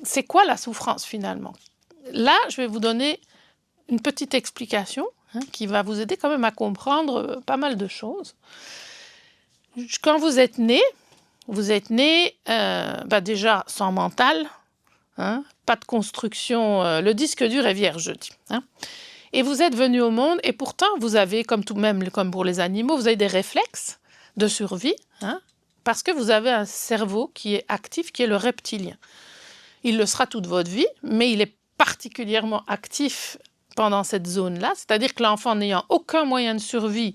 c'est quoi la souffrance finalement? Là, je vais vous donner une petite explication qui va vous aider quand même à comprendre pas mal de choses. Quand vous êtes né déjà sans mental, pas de construction, le disque dur est vierge, je dis. Et vous êtes venu au monde et pourtant vous avez, comme pour les animaux, vous avez des réflexes de survie, parce que vous avez un cerveau qui est actif, qui est le reptilien. Il le sera toute votre vie, mais il est particulièrement actif pendant cette zone-là, c'est-à-dire que l'enfant n'ayant aucun moyen de survie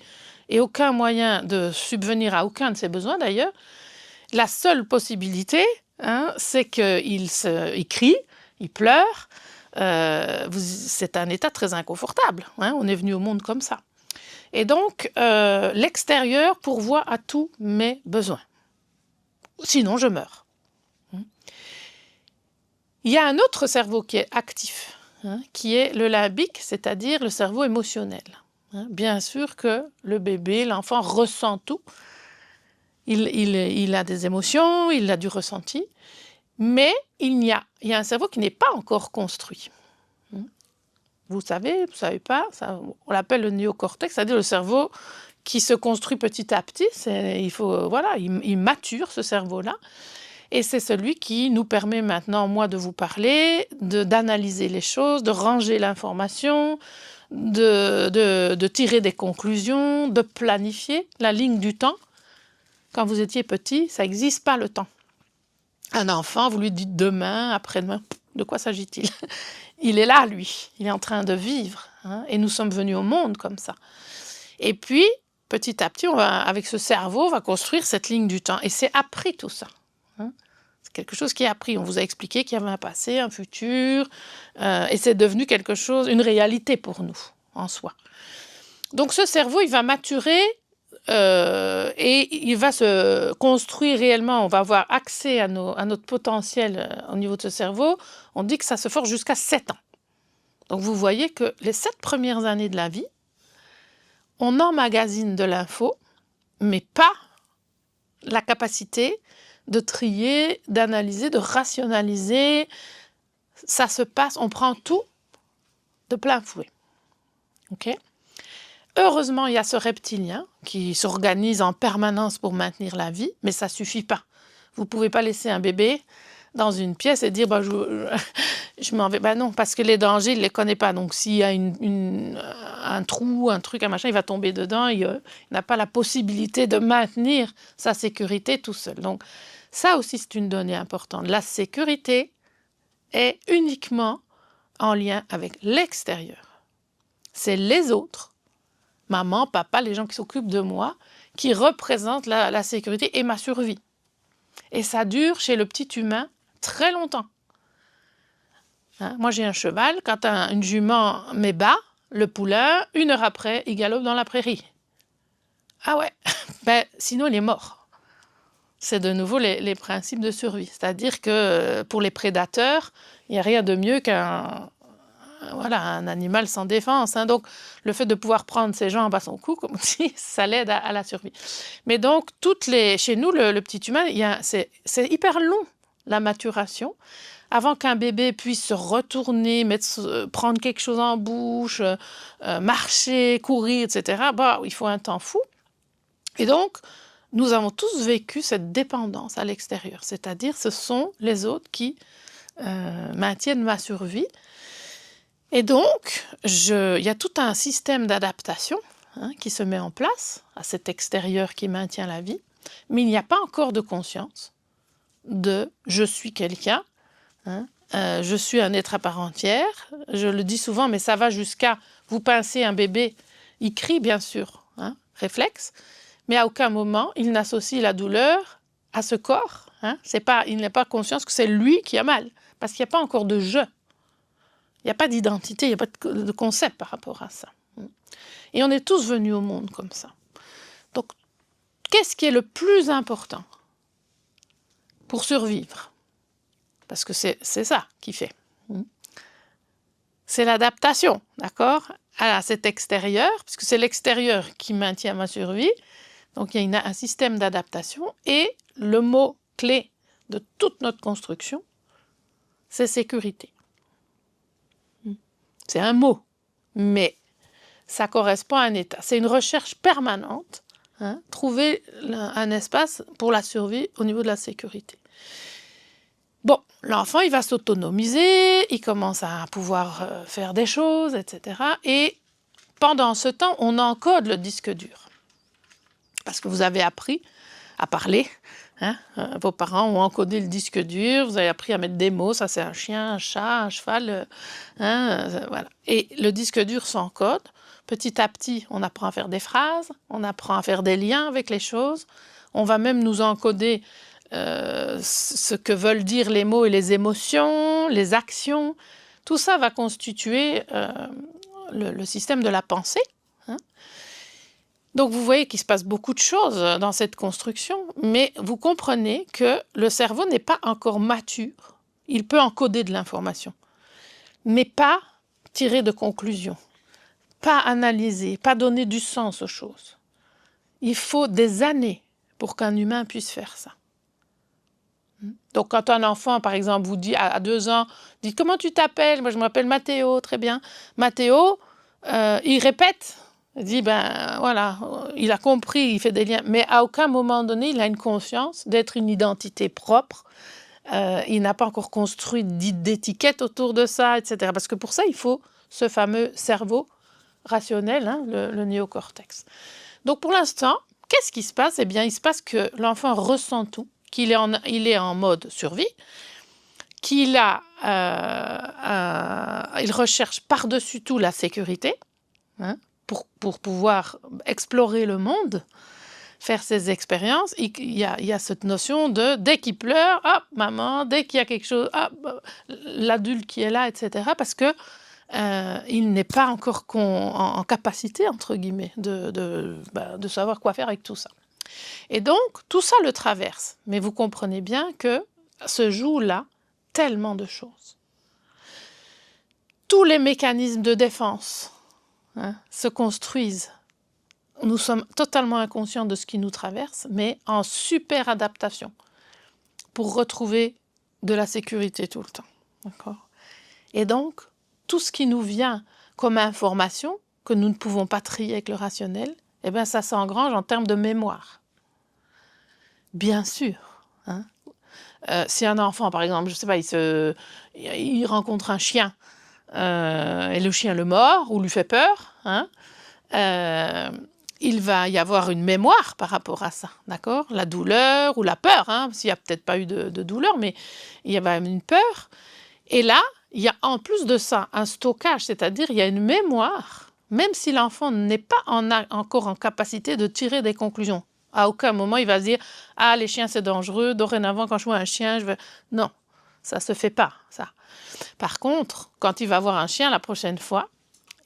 et aucun moyen de subvenir à aucun de ses besoins d'ailleurs, la seule possibilité, c'est qu'il crie, il pleure. C'est un état très inconfortable. On est venu au monde comme ça. Et donc, l'extérieur pourvoit à tous mes besoins. Sinon, je meurs. Il y a un autre cerveau qui est actif, qui est le limbique, c'est-à-dire le cerveau émotionnel. Bien sûr que le bébé, l'enfant ressent tout. Il a des émotions, il a du ressenti, mais il y a un cerveau qui n'est pas encore construit. Vous savez pas, on l'appelle le néocortex, c'est-à-dire le cerveau qui se construit petit à petit. Il mature ce cerveau-là. Et c'est celui qui nous permet maintenant, moi, de vous parler, d'analyser les choses, de ranger l'information, de tirer des conclusions, de planifier la ligne du temps. Quand vous étiez petit, ça n'existe pas le temps. Un enfant, vous lui dites demain, après-demain, de quoi s'agit-il? Il est là, lui, il est en train de vivre. Et nous sommes venus au monde comme ça. Et puis, petit à petit, avec ce cerveau, on va construire cette ligne du temps. Et c'est appris tout ça. C'est quelque chose qui est appris. On vous a expliqué qu'il y avait un passé, un futur, et c'est devenu quelque chose, une réalité pour nous, en soi. Donc ce cerveau, il va maturer et il va se construire réellement. On va avoir accès à notre potentiel au niveau de ce cerveau. On dit que ça se forge jusqu'à 7 ans. Donc vous voyez que les 7 premières années de la vie, on emmagasine de l'info, mais pas la capacité de trier, d'analyser, de rationaliser. Ça se passe, on prend tout de plein fouet. Okay ? Heureusement, il y a ce reptilien qui s'organise en permanence pour maintenir la vie, mais ça ne suffit pas. Vous ne pouvez pas laisser un bébé dans une pièce et dire je m'en vais. Non, parce que les dangers, il ne les connaît pas. Donc s'il y a un trou, un truc, un machin, il va tomber dedans. Il n'a pas la possibilité de maintenir sa sécurité tout seul. Donc ça aussi, c'est une donnée importante. La sécurité est uniquement en lien avec l'extérieur. C'est les autres, maman, papa, les gens qui s'occupent de moi, qui représentent la sécurité et ma survie. Et ça dure chez le petit humain très longtemps. Moi, j'ai un cheval. Quand une jument met bas, le poulain, 1 heure après, il galope dans la prairie. Ah ouais, sinon il est mort. C'est de nouveau les principes de survie. C'est-à-dire que pour les prédateurs, il n'y a rien de mieux qu'un animal sans défense. Donc, le fait de pouvoir prendre ses jambes à son cou, comme on dit, ça l'aide à la survie. Mais donc, chez nous, le petit humain, c'est hyper long, la maturation. Avant qu'un bébé puisse se retourner, prendre quelque chose en bouche, marcher, courir, etc., il faut un temps fou. Et donc, nous avons tous vécu cette dépendance à l'extérieur. C'est-à-dire, ce sont les autres qui maintiennent ma survie. Et donc, il y a tout un système d'adaptation qui se met en place à cet extérieur qui maintient la vie, mais il n'y a pas encore de conscience de « je suis quelqu'un », je suis un être à part entière. Je le dis souvent, mais ça va jusqu'à vous pincez un bébé, il crie bien sûr, réflexe, mais à aucun moment il n'associe la douleur à ce corps. Il n'a pas conscience que c'est lui qui a mal, parce qu'il n'y a pas encore de « je ». Il n'y a pas d'identité, il n'y a pas de concept par rapport à ça. Et on est tous venus au monde comme ça. Donc, qu'est-ce qui est le plus important pour survivre? Parce que c'est ça qui fait. C'est l'adaptation, d'accord, à cet extérieur, puisque c'est l'extérieur qui maintient ma survie. Donc, il y a un système d'adaptation. Et le mot clé de toute notre construction, c'est sécurité. C'est un mot, mais ça correspond à un état. C'est une recherche permanente, hein, trouver un espace pour la survie au niveau de la sécurité. Bon, l'enfant, il va s'autonomiser, il commence à pouvoir faire des choses, etc. Et pendant ce temps, on encode le disque dur. Parce que vous avez appris à parler, hein, vos parents ont encodé le disque dur, vous avez appris à mettre des mots, ça c'est un chien, un chat, un cheval, voilà. Et le disque dur s'encode. Petit à petit, on apprend à faire des phrases, on apprend à faire des liens avec les choses. On va même nous encoder ce que veulent dire les mots et les émotions, les actions. Tout ça va constituer le système de la pensée. Hein. Donc vous voyez qu'il se passe beaucoup de choses dans cette construction, mais vous comprenez que le cerveau n'est pas encore mature. Il peut encoder de l'information, mais pas tirer de conclusions, pas analyser, pas donner du sens aux choses. Il faut des années pour qu'un humain puisse faire ça. Donc quand un enfant, par exemple, vous dit à 2 ans, dit « Comment tu t'appelles ?» Moi, je m'appelle Mathéo, très bien. Mathéo, il répète. Il dit, ben voilà, il a compris, il fait des liens. Mais à aucun moment donné, il a une conscience d'être une identité propre. Il n'a pas encore construit d'étiquette autour de ça, etc. Parce que pour ça, il faut ce fameux cerveau rationnel, hein, le néocortex. Donc pour l'instant, qu'est-ce qui se passe? Eh bien, il se passe que l'enfant ressent tout, qu'il est en mode survie, qu'il il recherche par-dessus tout la sécurité, hein, pour pouvoir explorer le monde, faire ses expériences. Il y a cette notion de dès qu'il pleure, hop, maman, dès qu'il y a quelque chose, hop, l'adulte qui est là, etc. Parce que il n'est pas encore en capacité, entre guillemets, de savoir quoi faire avec tout ça. Et donc, tout ça le traverse. Mais vous comprenez bien que se jouent là tellement de choses. Tous les mécanismes de défense, hein, se construisent. Nous sommes totalement inconscients de ce qui nous traverse, mais en super adaptation pour retrouver de la sécurité tout le temps. D'accord ? Et donc, tout ce qui nous vient comme information, que nous ne pouvons pas trier avec le rationnel, eh bien, ça s'engrange en termes de mémoire. Bien sûr. Hein. Si un enfant, par exemple, je ne sais pas, il rencontre un chien, et le chien le mord ou lui fait peur, hein, il va y avoir une mémoire par rapport à ça, d'accord? La douleur ou la peur, hein, s'il n'y a peut-être pas eu de douleur, mais il y a même une peur. Et là, il y a en plus de ça un stockage, c'est-à-dire il y a une mémoire, même si l'enfant n'est pas encore en capacité de tirer des conclusions. À aucun moment, il va se dire « Ah, les chiens, c'est dangereux, dorénavant, quand je vois un chien, je veux… » Non, ça ne se fait pas, ça. Par contre, quand il va voir un chien la prochaine fois,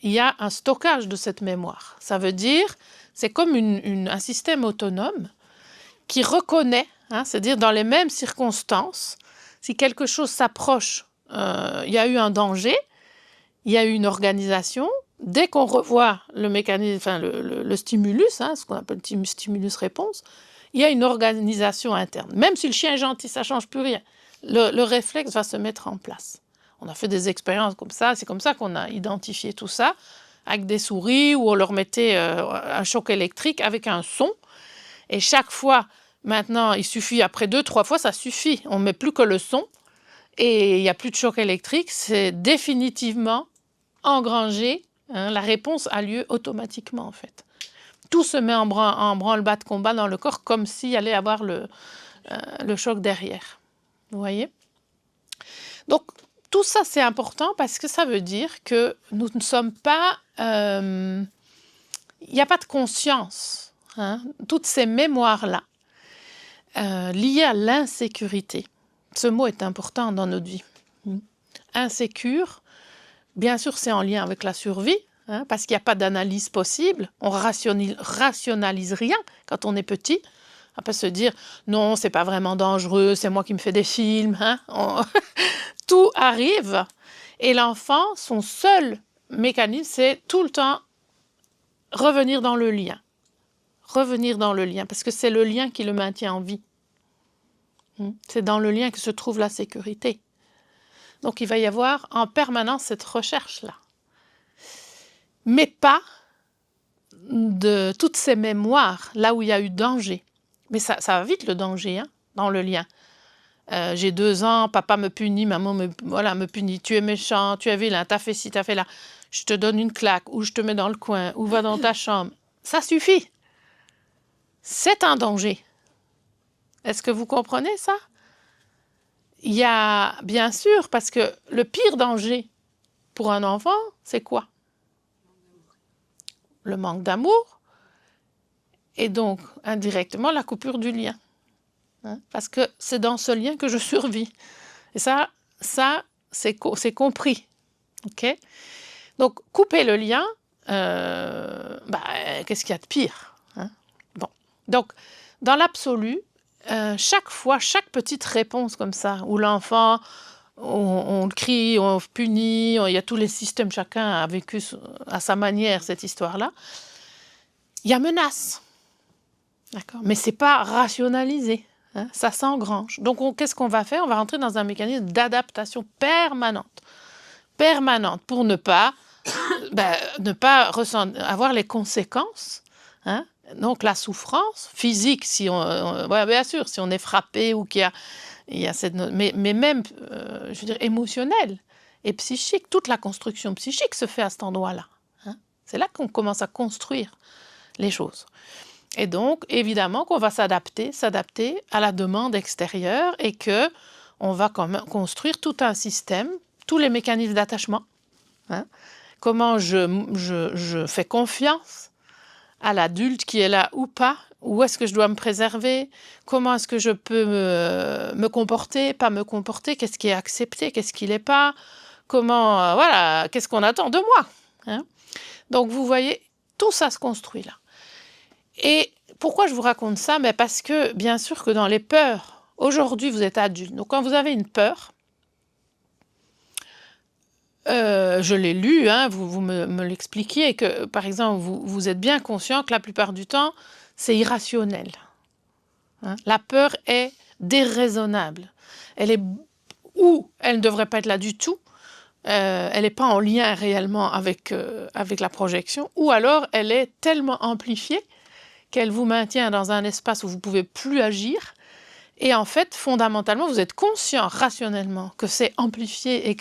il y a un stockage de cette mémoire. Ça veut dire, c'est comme un système autonome qui reconnaît, hein, c'est-à-dire dans les mêmes circonstances, si quelque chose s'approche, il y a eu un danger, il y a eu une organisation. Dès qu'on revoit le mécanisme, enfin le stimulus, hein, ce qu'on appelle stimulus-réponse, il y a une organisation interne. Même si le chien est gentil, ça ne change plus rien. Le réflexe va se mettre en place. On a fait des expériences comme ça, c'est comme ça qu'on a identifié tout ça, avec des souris où on leur mettait un choc électrique avec un son. Et chaque fois, maintenant, il suffit, après 2-3 fois, ça suffit. On ne met plus que le son et il n'y a plus de choc électrique. C'est définitivement engrangé. Hein, la réponse a lieu automatiquement, en fait. Tout se met en branle-bas de combat dans le corps, comme s'il allait avoir le choc derrière. Vous voyez ? Donc, tout ça, c'est important parce que ça veut dire que nous ne sommes pas… il n'y a pas de conscience. Hein, toutes ces mémoires-là, liées à l'insécurité. Ce mot est important dans notre vie. Insécure, bien sûr, c'est en lien avec la survie, hein, parce qu'il n'y a pas d'analyse possible. On rationalise rien quand on est petit. On peut se dire, non, c'est pas vraiment dangereux, c'est moi qui me fais des films. Hein. Tout arrive. Et l'enfant, son seul mécanisme, c'est tout le temps revenir dans le lien. Revenir dans le lien, parce que c'est le lien qui le maintient en vie. C'est dans le lien que se trouve la sécurité. Donc, il va y avoir en permanence cette recherche-là. Mais pas de toutes ces mémoires, là où il y a eu danger. Mais ça va vite, le danger, hein, dans le lien. J'ai 2 ans, papa me punit, maman me punit. Tu es méchant, tu es vilain, t'as fait ci, t'as fait là. Je te donne une claque, ou je te mets dans le coin, ou va dans ta chambre. Ça suffit. C'est un danger. Est-ce que vous comprenez ça? Il y a, bien sûr, parce que le pire danger pour un enfant, c'est quoi? Le manque d'amour et donc, indirectement, la coupure du lien. Hein? Parce que c'est dans ce lien que je survis. Et ça c'est compris. Okay? Donc, couper le lien, qu'est-ce qu'il y a de pire? Hein? Bon. Donc, dans l'absolu, chaque fois, chaque petite réponse comme ça, où l'enfant, on le crie, on le punit, il y a tous les systèmes, chacun a vécu à sa manière cette histoire-là, il y a menace. D'accord? Mais ce n'est pas rationalisé. Hein? Ça s'engrange. Donc, qu'est-ce qu'on va faire? On va rentrer dans un mécanisme d'adaptation permanente pour ne pas avoir les conséquences. Hein? Donc, la souffrance physique, bien sûr, si on est frappé ou qu'il y a cette... Mais même, je veux dire, émotionnelle et psychique, toute la construction psychique se fait à cet endroit-là. Hein? C'est là qu'on commence à construire les choses. Et donc, évidemment, qu'on va s'adapter à la demande extérieure et qu'on va quand même construire tout un système, tous les mécanismes d'attachement. Hein? Comment je fais confiance à l'adulte qui est là ou pas, où est-ce que je dois me préserver, comment est-ce que je peux me comporter, pas me comporter, qu'est-ce qui est accepté, qu'est-ce qui l'est pas, comment, qu'est-ce qu'on attend de moi. Hein? Donc, vous voyez, tout ça se construit là. Et pourquoi je vous raconte ça? Parce que, bien sûr que dans les peurs, aujourd'hui, vous êtes adulte. Donc, quand vous avez une peur, je l'ai lu, hein, vous me l'expliquiez, que, par exemple, vous êtes bien conscient que la plupart du temps, c'est irrationnel. Hein? La peur est déraisonnable. Elle ne devrait pas être là du tout. Elle n'est pas en lien réellement avec la projection, ou alors elle est tellement amplifiée qu'elle vous maintient dans un espace où vous ne pouvez plus agir. Et en fait, fondamentalement, vous êtes conscient rationnellement que c'est amplifié,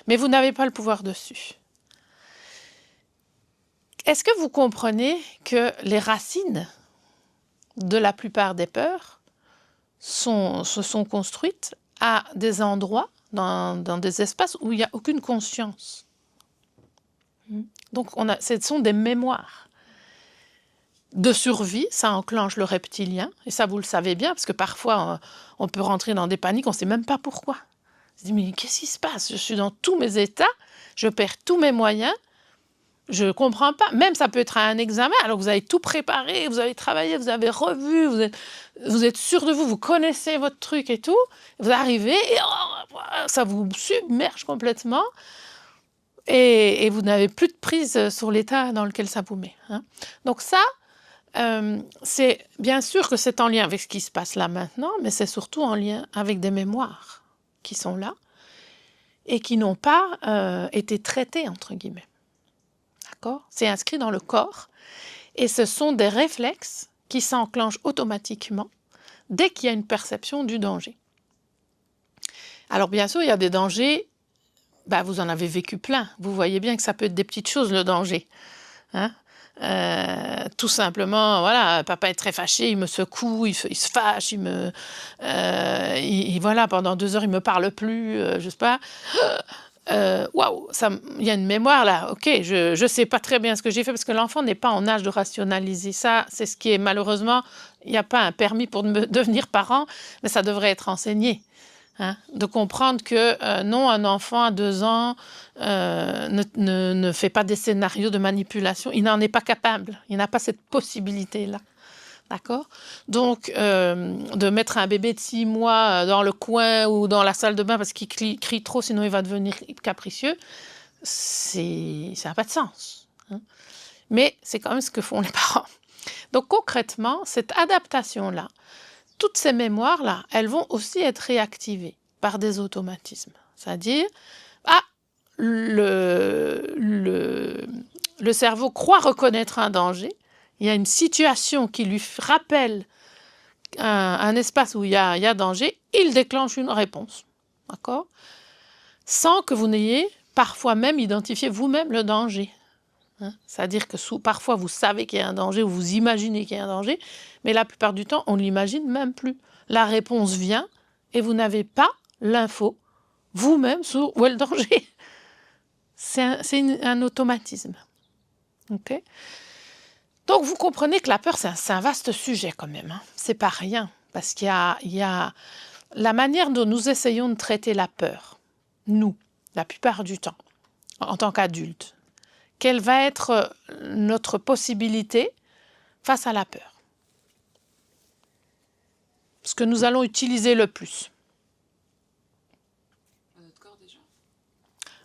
mais vous n'avez pas le pouvoir dessus. Est-ce que vous comprenez que les racines de la plupart des peurs se sont construites à des endroits, dans des espaces où il n'y a aucune conscience? Donc, ce sont des mémoires de survie, ça enclenche le reptilien, et ça vous le savez bien, parce que parfois on peut rentrer dans des paniques, on ne sait même pas pourquoi. On se dit, mais qu'est-ce qui se passe? Je suis dans tous mes états, je perds tous mes moyens, je ne comprends pas. Même ça peut être à un examen, alors vous avez tout préparé, vous avez travaillé, vous avez revu, vous êtes sûr de vous, vous connaissez votre truc et tout, vous arrivez et ça vous submerge complètement, et vous n'avez plus de prise sur l'état dans lequel ça vous met. Hein. Donc ça, c'est bien sûr que c'est en lien avec ce qui se passe là maintenant, mais c'est surtout en lien avec des mémoires qui sont là et qui n'ont pas été traitées, entre guillemets. D'accord? C'est inscrit dans le corps et ce sont des réflexes qui s'enclenchent automatiquement dès qu'il y a une perception du danger. Alors bien sûr, il y a des dangers, vous en avez vécu plein. Vous voyez bien que ça peut être des petites choses, le danger. Hein? Tout simplement, voilà, papa est très fâché, il me secoue, il se fâche, voilà, pendant 2 heures, il me parle plus, je sais pas. Waouh, il y a une mémoire là, ok, je sais pas très bien ce que j'ai fait parce que l'enfant n'est pas en âge de rationaliser. Ça, c'est ce qui est malheureusement, il n'y a pas un permis pour devenir parent, mais ça devrait être enseigné. Hein, de comprendre que non, un enfant à 2 ans ne fait pas des scénarios de manipulation, il n'en est pas capable, il n'a pas cette possibilité-là. D'accord? Donc, de mettre un bébé de 6 mois dans le coin ou dans la salle de bain parce qu'il crie trop, sinon il va devenir capricieux, ça n'a pas de sens. Hein? Mais c'est quand même ce que font les parents. Donc, concrètement, cette adaptation-là, toutes ces mémoires-là, elles vont aussi être réactivées par des automatismes. C'est-à-dire, ah, le cerveau croit reconnaître un danger, il y a une situation qui lui rappelle un espace où il y a danger, il déclenche une réponse, d'accord? Sans que vous n'ayez parfois même identifié vous-même le danger. Hein? C'est-à-dire que parfois vous savez qu'il y a un danger ou vous imaginez qu'il y a un danger, mais la plupart du temps, on ne l'imagine même plus. La réponse vient et vous n'avez pas l'info vous-même sur où est le danger. C'est un automatisme. Okay? Donc vous comprenez que la peur, c'est un vaste sujet quand même. Hein? C'est pas rien, parce qu'il y a la manière dont nous essayons de traiter la peur, nous, la plupart du temps, en tant qu'adultes. Quelle va être notre possibilité face à la peur? Ce que nous allons utiliser le plus. Notre corps déjà.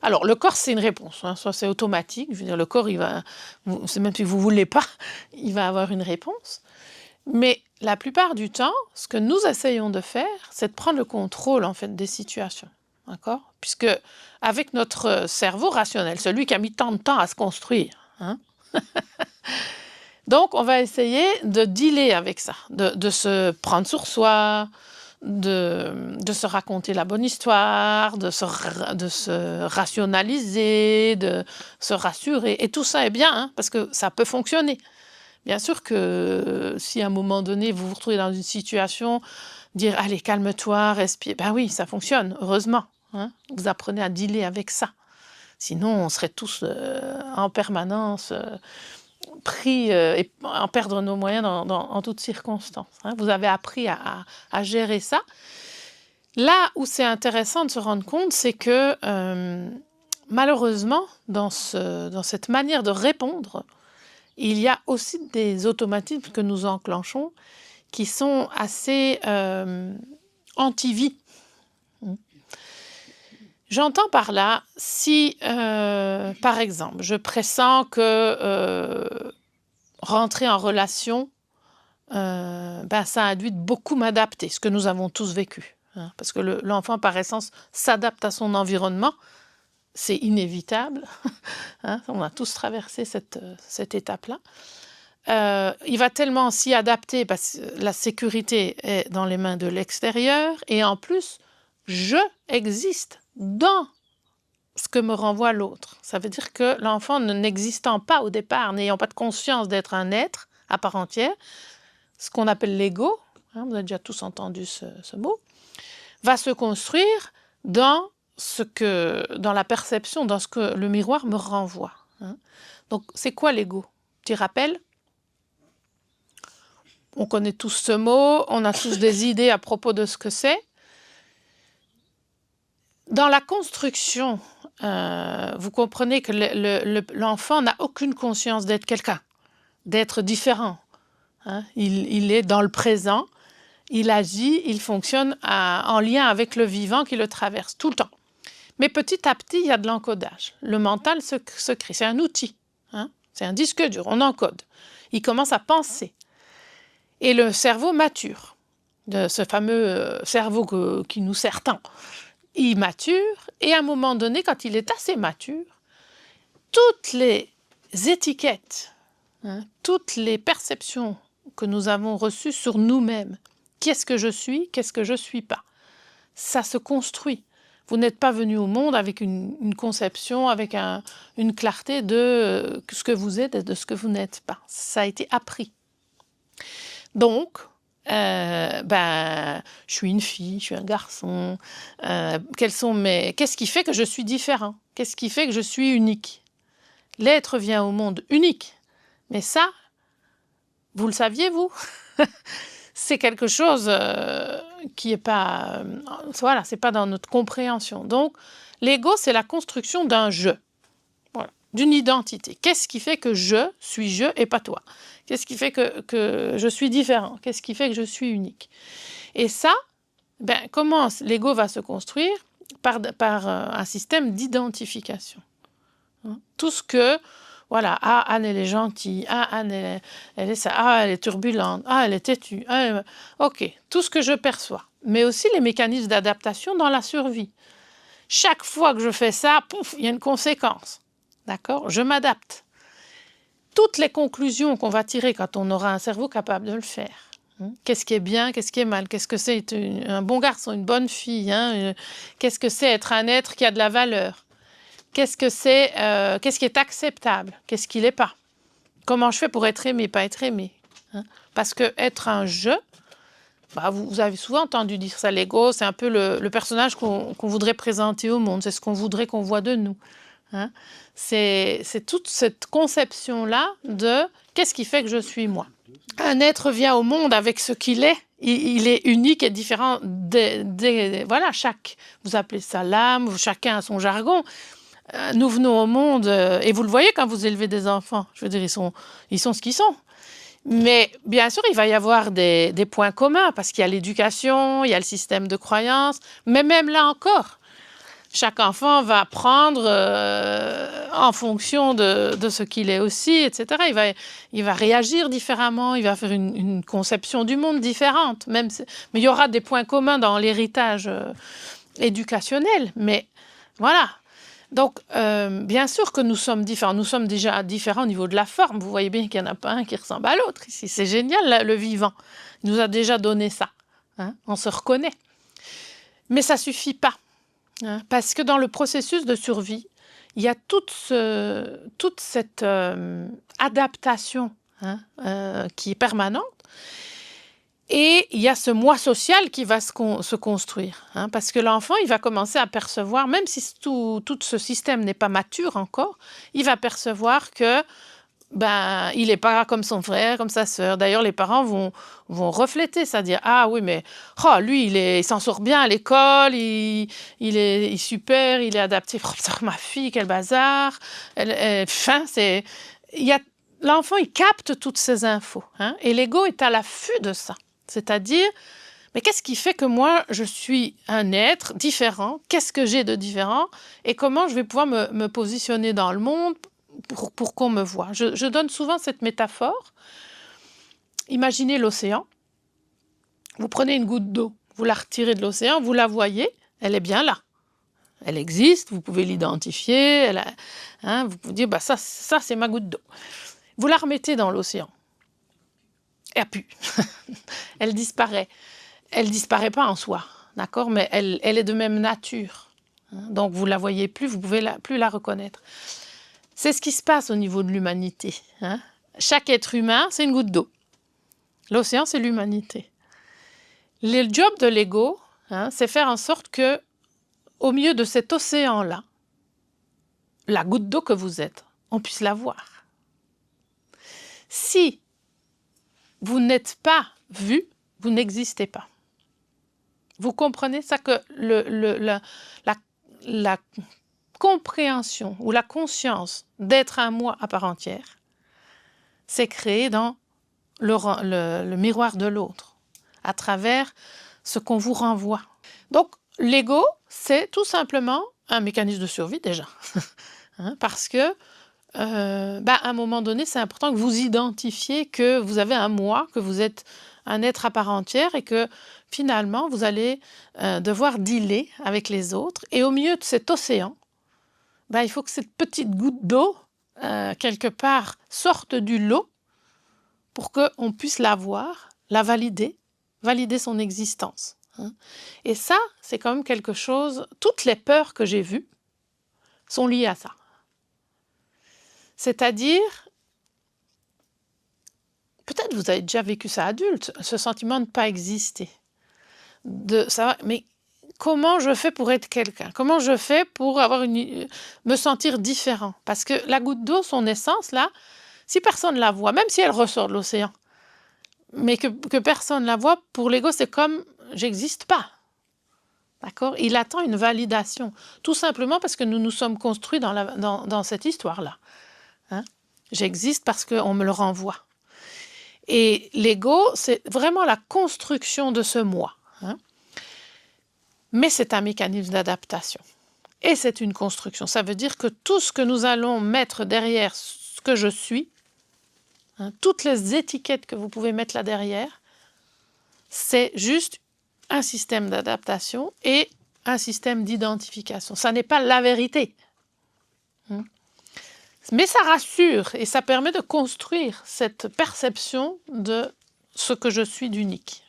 Alors, le corps, c'est une réponse. Hein. Soit c'est automatique. Je veux dire, le corps, c'est même si vous ne voulez pas, il va avoir une réponse. Mais la plupart du temps, ce que nous essayons de faire, c'est de prendre le contrôle en fait, des situations. D'accord? Puisque avec notre cerveau rationnel, celui qui a mis tant de temps à se construire, hein, donc on va essayer de dealer avec ça, de se prendre sur soi, de se raconter la bonne histoire, de se rationaliser, de se rassurer. Et tout ça est bien, hein, parce que ça peut fonctionner. Bien sûr que si à un moment donné, vous vous retrouvez dans une situation, dire « Allez, calme-toi, respire », ben oui, ça fonctionne, heureusement. Hein, vous apprenez à dealer avec ça. Sinon, on serait tous en permanence pris et en perdre nos moyens en toutes circonstances. Hein. Vous avez appris à gérer ça. Là où c'est intéressant de se rendre compte, c'est que malheureusement, dans cette manière de répondre, il y a aussi des automatismes que nous enclenchons qui sont assez anti-vie. J'entends par là, si, par exemple, je pressens que rentrer en relation, ça induit de beaucoup m'adapter, ce que nous avons tous vécu. Hein, parce que l'enfant, par essence, s'adapte à son environnement. C'est inévitable. Hein, on a tous traversé cette étape-là. Il va tellement s'y adapter parce que la sécurité est dans les mains de l'extérieur. Et en plus, je existe dans ce que me renvoie l'autre. Ça veut dire que l'enfant n'existant pas au départ, n'ayant pas de conscience d'être un être à part entière, ce qu'on appelle l'ego, hein, vous avez déjà tous entendu ce mot, va se construire dans la perception, dans ce que le miroir me renvoie. Hein. Donc, c'est quoi l'ego? Petit rappel. On connaît tous ce mot, on a tous des idées à propos de ce que c'est. Dans la construction, vous comprenez que l'enfant n'a aucune conscience d'être quelqu'un, d'être différent. Hein. Il est dans le présent, il agit, il fonctionne en lien avec le vivant qui le traverse tout le temps. Mais petit à petit, il y a de l'encodage. Le mental se crée, c'est un outil, hein. C'est un disque dur, on encode. Il commence à penser. Et le cerveau mature, de ce fameux cerveau qui nous sert tant. Il mature, et à un moment donné, quand il est assez mature, toutes les étiquettes, hein, toutes les perceptions que nous avons reçues sur nous-mêmes, qu'est-ce que je suis pas, ça se construit. Vous n'êtes pas venu au monde avec une conception, avec une clarté de ce que vous êtes et de ce que vous n'êtes pas. Ça a été appris. Donc, je suis une fille, je suis un garçon. Qu'est-ce qui fait que je suis différent? Qu'est-ce qui fait que je suis unique? L'être vient au monde unique. Mais ça, vous le saviez, vous? C'est quelque chose qui n'est pas... voilà, c'est pas dans notre compréhension. Donc, l'ego, c'est la construction d'un « je », voilà, d'une identité. Qu'est-ce qui fait que je suis je et pas toi? Qu'est-ce qui fait que je suis différent? Qu'est-ce qui fait que je suis unique? Et ça, comment l'ego va se construire? Par un système d'identification. Hein? Tout ce que... Voilà, ah, Anne, elle est gentille, ah, Anne, elle est ça, ah, elle est turbulente, ah, elle est têtue, ok, tout ce que je perçois. Mais aussi les mécanismes d'adaptation dans la survie. Chaque fois que je fais ça, pouf, il y a une conséquence. D'accord? Je m'adapte. Toutes les conclusions qu'on va tirer quand on aura un cerveau capable de le faire. Qu'est-ce qui est bien, qu'est-ce qui est mal, qu'est-ce que c'est un bon garçon, une bonne fille, qu'est-ce que c'est être un être qui a de la valeur, qu'est-ce qui est acceptable, qu'est-ce qui l'est pas, comment je fais pour être aimé, pas être aimé. Parce que être un je, vous avez souvent entendu dire ça, l'ego, c'est un peu le personnage qu'on voudrait présenter au monde, c'est ce qu'on voudrait qu'on voit de nous. C'est toute cette conception-là de qu'est-ce qui fait que je suis moi. Un être vient au monde avec ce qu'il est, il est unique et différent voilà, vous appelez ça l'âme, chacun a son jargon. Nous venons au monde, et vous le voyez quand vous élevez des enfants, je veux dire, ils sont ce qu'ils sont. Mais bien sûr, il va y avoir des points communs, parce qu'il y a l'éducation, il y a le système de croyances, mais même là encore, chaque enfant va apprendre en fonction de ce qu'il est aussi, etc. Il va réagir différemment, il va faire une conception du monde différente. Mais il y aura des points communs dans l'héritage éducationnel. Mais voilà. Donc, bien sûr que nous sommes différents. Nous sommes déjà différents au niveau de la forme. Vous voyez bien qu'il n'y en a pas un qui ressemble à l'autre ici. C'est génial, le vivant. Il nous a déjà donné ça. On se reconnaît. Mais ça ne suffit pas. Parce que dans le processus de survie, il y a toute cette adaptation qui est permanente. Et il y a ce moi social qui va se construire. Parce que l'enfant, il va commencer à percevoir, même si tout ce système n'est pas mature encore, il va percevoir que il n'est pas comme son frère, comme sa sœur. D'ailleurs, les parents vont refléter ça, dire « Ah oui, mais lui, il s'en sort bien à l'école, il est super, il est adapté. Oh, ma fille, quel bazar !» L'enfant, il capte toutes ces infos. Et l'ego est à l'affût de ça. C'est-à-dire, mais qu'est-ce qui fait que moi, je suis un être différent? Qu'est-ce que j'ai de différent? Et comment je vais pouvoir me positionner dans le monde pour qu'on me voie. Je donne souvent cette métaphore. Imaginez l'océan. Vous prenez une goutte d'eau, vous la retirez de l'océan, vous la voyez, elle est bien là. Elle existe, vous pouvez l'identifier, vous pouvez dire, ça c'est ma goutte d'eau. Vous la remettez dans l'océan. Elle pue. Elle disparaît. Elle ne disparaît pas en soi, d'accord? Mais elle est de même nature. Donc vous ne la voyez plus, vous ne pouvez plus la reconnaître. C'est ce qui se passe au niveau de l'humanité. Chaque être humain, c'est une goutte d'eau. L'océan, c'est l'humanité. Le job de l'ego, c'est faire en sorte que, au milieu de cet océan-là, la goutte d'eau que vous êtes, on puisse la voir. Si vous n'êtes pas vu, vous n'existez pas. Vous comprenez ça, que la compréhension ou la conscience d'être un moi à part entière, c'est créé dans le miroir de l'autre, à travers ce qu'on vous renvoie. Donc, l'ego, c'est tout simplement un mécanisme de survie déjà. Parce que, à un moment donné, c'est important que vous identifiez que vous avez un moi, que vous êtes un être à part entière et que, finalement, vous allez devoir dealer avec les autres. Et au milieu de cet océan, il faut que cette petite goutte d'eau, quelque part, sorte du lot pour qu'on puisse la voir, la valider son existence. Et ça, c'est quand même quelque chose... Toutes les peurs que j'ai vues sont liées à ça. C'est-à-dire, peut-être vous avez déjà vécu ça adulte, ce sentiment de ne pas exister. De savoir, mais comment je fais pour être quelqu'un? Comment je fais pour me sentir différent? Parce que la goutte d'eau, son essence, là, si personne ne la voit, même si elle ressort de l'océan, mais que personne ne la voit, pour l'ego, c'est comme « j'existe pas ». D'accord? Il attend une validation, tout simplement parce que nous nous sommes construits dans cette histoire-là. J'existe parce qu'on me le renvoie. Et l'ego, c'est vraiment la construction de ce moi. Mais c'est un mécanisme d'adaptation. Et c'est une construction. Ça veut dire que tout ce que nous allons mettre derrière ce que je suis, toutes les étiquettes que vous pouvez mettre là derrière, c'est juste un système d'adaptation et un système d'identification. Ça n'est pas la vérité. Mais ça rassure et ça permet de construire cette perception de ce que je suis d'unique.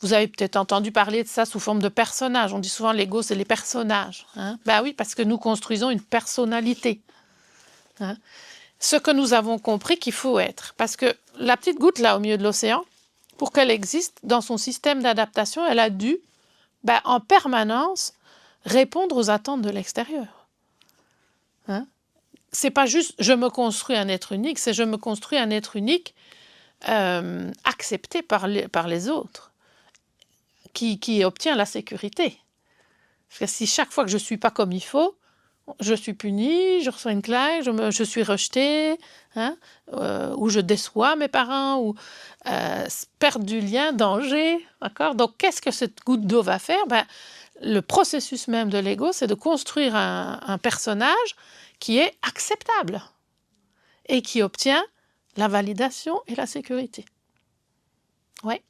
Vous avez peut-être entendu parler de ça sous forme de personnages. On dit souvent l'ego, c'est les personnages. Ben oui, parce que nous construisons une personnalité. Ce que nous avons compris qu'il faut être. Parce que la petite goutte là au milieu de l'océan, pour qu'elle existe, dans son système d'adaptation, elle a dû en permanence répondre aux attentes de l'extérieur. C'est pas juste je me construis un être unique, c'est je me construis un être unique accepté par les autres, qui obtient la sécurité. Parce que si chaque fois que je ne suis pas comme il faut, je suis punie, je reçois une claque, je suis rejetée, ou je déçois mes parents, ou perte du lien, danger. D'accord ? Donc, qu'est-ce que cette goutte d'eau va faire ? Le processus même de l'ego, c'est de construire un personnage qui est acceptable et qui obtient la validation et la sécurité. Ouais.